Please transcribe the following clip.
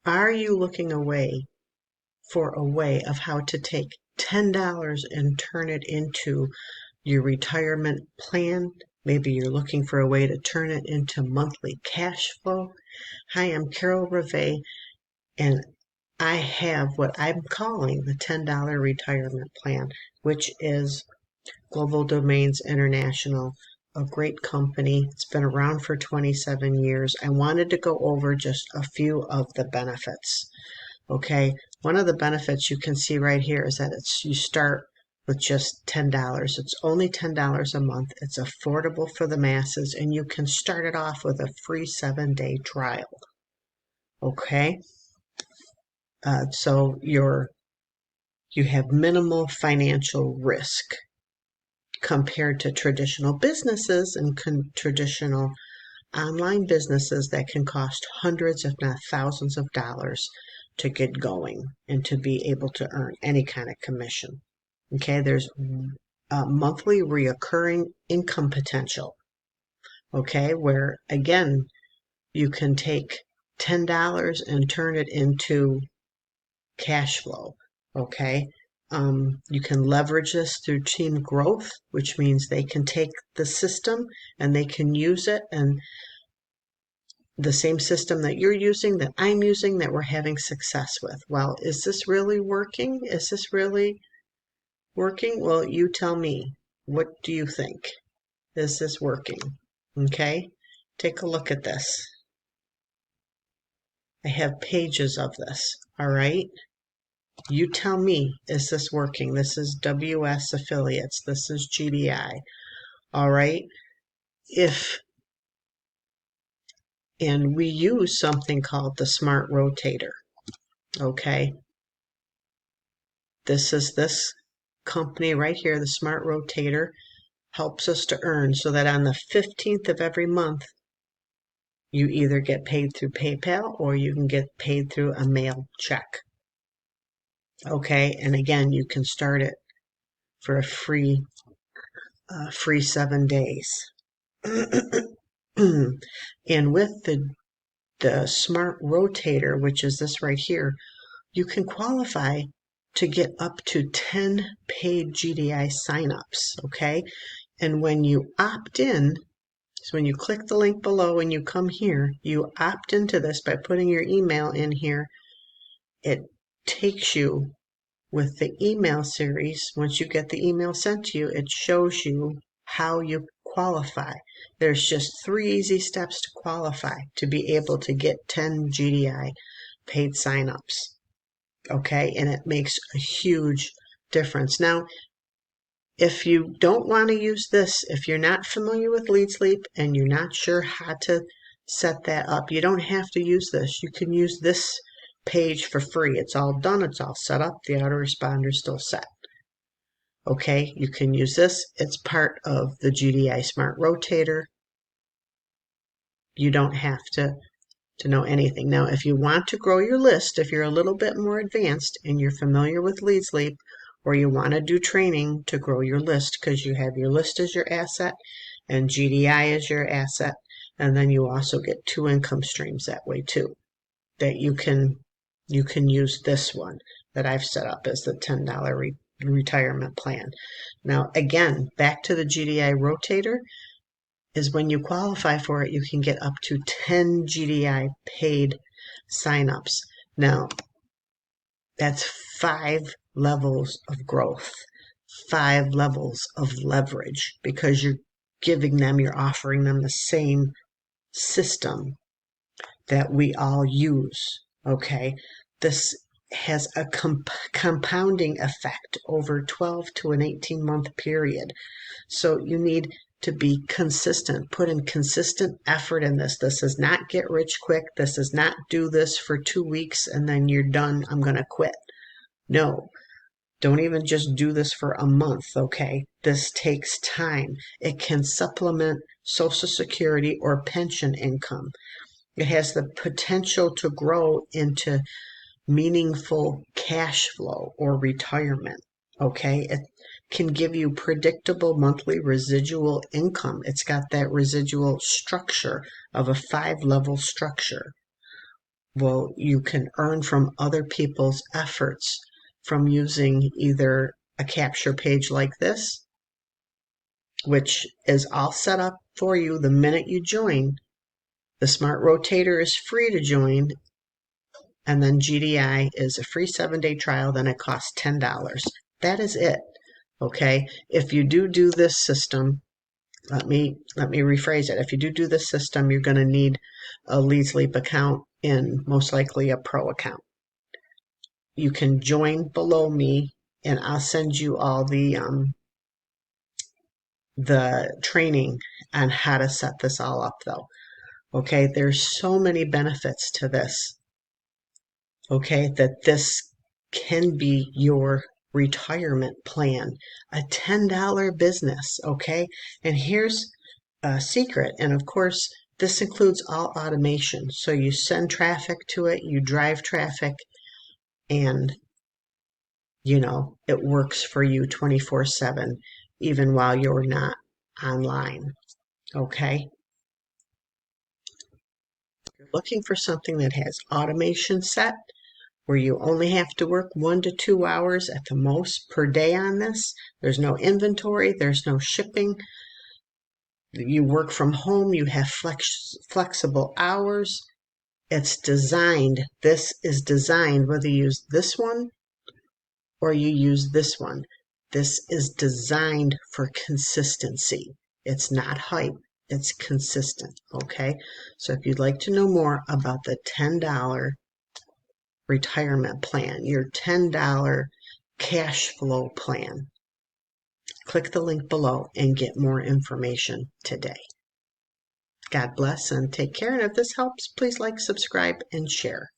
Are you looking for a way of how to take $10 and turn it into your retirement plan? Maybe you're looking for a way to turn it into monthly cash flow. Hi, I'm Carol Reve, and I have what I'm calling the $10 retirement plan, which is Global Domains International, a great company. It's been around for 27 years. I wanted to go over just a few of the benefits. Okay, one of the benefits you can see right here is that you start with just $10. It's only $10 a month. It's affordable for the masses, and you can start it off with a free 7-day trial. Okay, so you have minimal financial risk compared to traditional businesses and traditional online businesses that can cost hundreds, if not thousands of dollars to get going and to be able to earn any kind of commission. Okay, there's a monthly reoccurring income potential. Okay, where again, you can take $10 and turn it into cash flow. Okay, you can leverage this through team growth, which means they can take the system and they can use it, and the same system that you're using, that I'm using, that we're having success with. Well, is this really working? Is this really working? Well, you tell me. What do you think? Is this working? Okay, take a look at this. I have pages of this, all right? You tell me, is this working? This is WS Affiliates. This is GDI, all right? And we use something called the Smart Rotator, okay? This is this company right here, the Smart Rotator, helps us to earn so that on the 15th of every month, you either get paid through PayPal or you can get paid through a mail check. Okay, and again, you can start it for a free 7 days. And with the Smart Rotator, which is this right here, you can qualify to get up to 10 paid GDI signups, okay? And when you opt in, so when you click the link below and you come here, you opt into this by putting your email in here. It takes you with the email series. Once you get the email sent to you, it shows you how you qualify. There's just 3 easy steps to qualify to be able to get 10 GDI paid signups. Okay, and it makes a huge difference. Now, if you don't want to use this, if you're not familiar with Lead Sleep and you're not sure how to set that up, you don't have to use this. You can use this page for free. It's all done. It's all set up. The autoresponder is still set. Okay, you can use this. It's part of the GDI Smart Rotator. You don't have to know anything. Now, if you want to grow your list, if you're a little bit more advanced and you're familiar with Lead Sleep, or you want to do training to grow your list because you have your list as your asset and GDI as your asset, and then you also get 2 income streams that way too, that you can use this one that I've set up as the $10 retirement plan. Now, again, back to the GDI Rotator, is when you qualify for it, you can get up to 10 GDI paid signups. Now, that's 5 levels of growth, 5 levels of leverage, because you're offering them the same system that we all use. Okay, this has a compounding effect over 12 to an 18-month period. So you need to be consistent, put in consistent effort in this. This is not get rich quick. This is not do this for 2 weeks and then you're done. I'm going to quit. No, don't even just do this for a month, okay? This takes time. It can supplement Social Security or pension income. It has the potential to grow into meaningful cash flow or retirement, okay? It can give you predictable monthly residual income. It's got that residual structure of a 5-level structure. Well, you can earn from other people's efforts from using either a capture page like this, which is all set up for you the minute you join. The Smart Rotator is free to join, and then GDI is a free 7-day trial, then it costs $10. That is it. Okay, if you do this system, let me rephrase it. If you do this system, you're going to need a Leads Leap account and most likely a pro account. You can join below me, and I'll send you all the training on how to set this all up, though. Okay, there's so many benefits to this. Okay, that this can be your retirement plan, a $10 business. Okay, and here's a secret. And of course, this includes all automation. So you send traffic to it, you drive traffic, and it works for you 24/7, even while you're not online. Okay. If you're looking for something that has automation set, where you only have to work 1 to 2 hours at the most per day on this. There's no inventory, there's no shipping. You work from home, you have flexible hours. This is designed, whether you use this one or you use this one. This is designed for consistency. It's not hype, it's consistent, okay? So if you'd like to know more about the $10 retirement plan, your $10 cash flow plan, click the link below and get more information today. God bless and take care. And if this helps, please like, subscribe, and share.